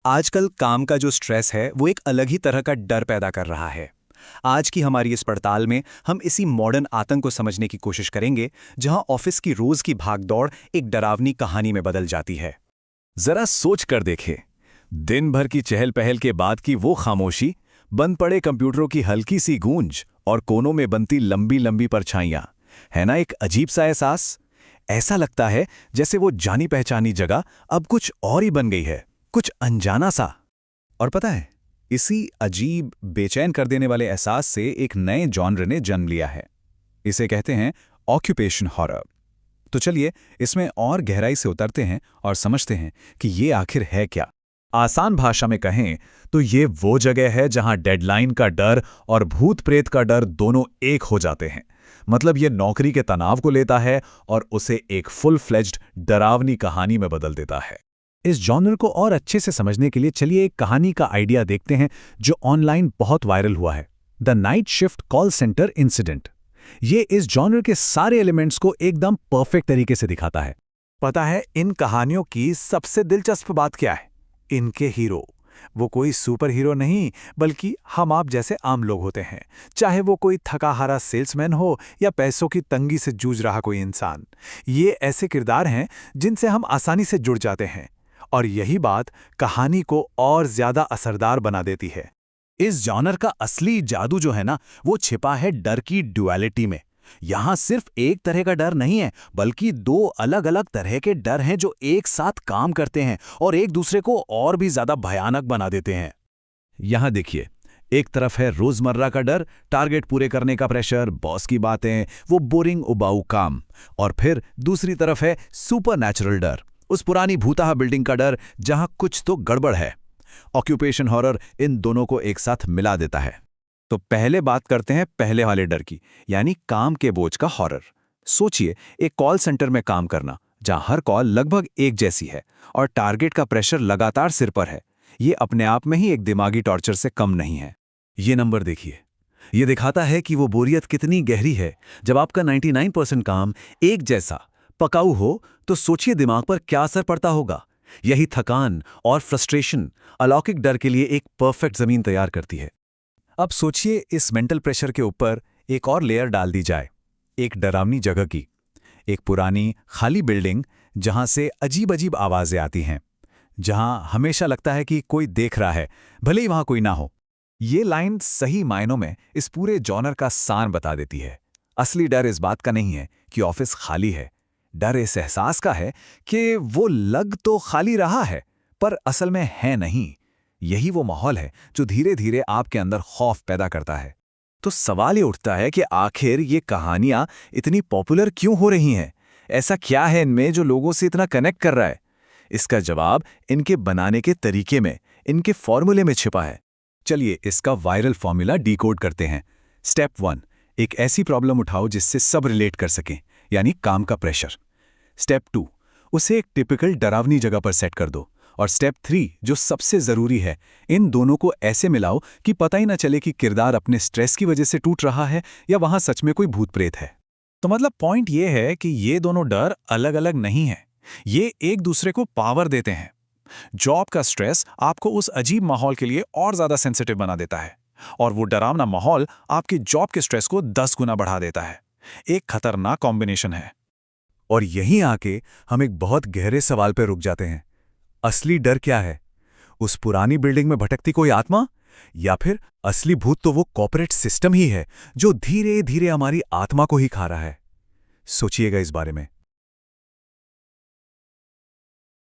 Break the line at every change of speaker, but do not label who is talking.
आजकल काम का जो स्ट्रेस है वो एक अलग ही तरह का डर पैदा कर रहा है। आज की हमारी इस पड़ताल में हम इसी मॉडर्न आतंक को समझने की कोशिश करेंगे, जहां ऑफिस की रोज की भागदौड़ एक डरावनी कहानी में बदल जाती है।
जरा सोच कर देखें, दिन भर की चहल पहल के बाद की वो खामोशी, बंद पड़े कंप्यूटरों की हल्की सी गूंज और कोनों में बनती लंबी लंबी परछाइयां, है ना एक अजीब सा एहसास। ऐसा लगता है जैसे वो जानी पहचानी जगह अब कुछ और ही बन गई है, कुछ अनजाना सा। और पता है, इसी अजीब बेचैन कर देने वाले एहसास से एक नए जॉनर ने जन्म लिया है। इसे कहते हैं ऑक्यूपेशन हॉरर। तो चलिए इसमें और गहराई से उतरते हैं और समझते हैं कि ये आखिर है क्या। आसान भाषा में कहें तो ये वो जगह है जहां डेडलाइन का डर और भूत प्रेत का डर दोनों एक हो जाते हैं। मतलब ये नौकरी के तनाव को लेता है और उसे एक फुल फ्लेज्ड डरावनी कहानी में बदल देता है। इस जॉनर को और अच्छे से समझने के लिए चलिए एक कहानी का आइडिया देखते हैं जो ऑनलाइन बहुत वायरल हुआ है, the night shift call centre incident. ये इस जॉनर के सारे एलिमेंट्स को एकदम परफेक्ट तरीके से दिखाता है।
पता है इन कहानियों की सबसे दिलचस्प बात क्या है? इनके हीरो वो कोई सुपर हीरो नहीं, बल्कि हम आप जैसे आम लोग होते हैं। चाहे वो कोई थका हारा सेल्समैन हो या पैसों की तंगी से जूझ रहा कोई इंसान, ये ऐसे किरदार हैं जिनसे हम आसानी से जुड़ जाते हैं। और यही बात कहानी को और ज्यादा असरदार बना देती है।
इस जॉनर का असली जादू जो है ना, वो छिपा है डर की ड्युअलिटी में। यहां सिर्फ एक तरह का डर नहीं है, बल्कि दो अलग अलग तरह के डर हैं जो एक साथ काम करते हैं और एक दूसरे को और भी ज्यादा भयानक बना देते हैं। यहां देखिए, एक तरफ है रोजमर्रा का डर, टारगेट पूरे करने का प्रेशर, बॉस की बातें, वो बोरिंग उबाऊ काम। और फिर दूसरी तरफ है सुपरनैचुरल डर, उस पुरानी भूताहा बिल्डिंग का डर जहां कुछ तो गड़बड़ है। ऑक्यूपेशन हॉरर इन दोनों को एक साथ मिला देता है। तो पहले बात करते हैं पहले वाले डर की, यानी काम के बोझ का हॉरर। सोचिए एक कॉल सेंटर में काम करना, जहां हर कॉल लगभग एक जैसी है और टारगेट का प्रेशर लगातार सिर पर है। ये अपने आप में ही एक दिमागी टॉर्चर से कम नहीं है। ये नंबर देखिए, ये दिखाता है कि वो बोरियत कितनी गहरी है। जब आपका 99% काम एक जैसा पकाऊ हो, तो सोचिए दिमाग पर क्या असर पड़ता होगा। यही थकान और फ्रस्ट्रेशन अलौकिक डर के लिए एक परफेक्ट जमीन तैयार करती है। अब सोचिए इस मेंटल प्रेशर के ऊपर एक और लेयर डाल दी जाए, एक डरावनी जगह की, एक पुरानी खाली बिल्डिंग जहां से अजीब अजीब आवाजें आती हैं, जहां हमेशा लगता है कि कोई देख रहा है, भले ही वहां कोई ना हो। ये लाइन सही मायनों में इस पूरे जॉनर का सार बता देती है। असली डर इस बात का नहीं है कि ऑफिस खाली है, डर इस एहसास का है कि वो लग तो खाली रहा है पर असल में है नहीं। यही वो माहौल है जो धीरे धीरे आपके अंदर खौफ पैदा करता है। तो सवाल ये उठता है कि आखिर ये कहानियां इतनी पॉपुलर क्यों हो रही हैं? ऐसा क्या है इनमें जो लोगों से इतना कनेक्ट कर रहा है? इसका जवाब इनके बनाने के तरीके में, इनके फॉर्मूले में छिपा है। चलिए इसका वायरल फॉर्मूला डिकोड करते हैं। स्टेप 1, एक ऐसी प्रॉब्लम उठाओ जिससे सब रिलेट कर सकें, यानी काम का प्रेशर। स्टेप 2, उसे एक टिपिकल डरावनी जगह पर सेट कर दो। और स्टेप 3, जो सबसे जरूरी है, इन दोनों को ऐसे मिलाओ कि पता ही ना चले कि किरदार अपने स्ट्रेस की वजह से टूट रहा है या वहां सच में कोई भूत प्रेत है।
तो मतलब पॉइंट ये है कि ये दोनों डर अलग अलग नहीं हैं, ये एक दूसरे को पावर देते हैं। जॉब का स्ट्रेस आपको उस अजीब माहौल के लिए और ज्यादा सेंसिटिव बना देता है, और वो डरावना माहौल आपकी जॉब के स्ट्रेस को 10 गुना बढ़ा देता है। एक खतरनाक कॉम्बिनेशन है।
और यहीं आके हम एक बहुत गहरे सवाल पर रुक जाते हैं। असली डर क्या है? उस पुरानी बिल्डिंग में भटकती कोई आत्मा, या फिर असली भूत तो वो कॉर्पोरेट सिस्टम ही है जो धीरे धीरे हमारी आत्मा को ही खा रहा है? सोचिएगा इस बारे में।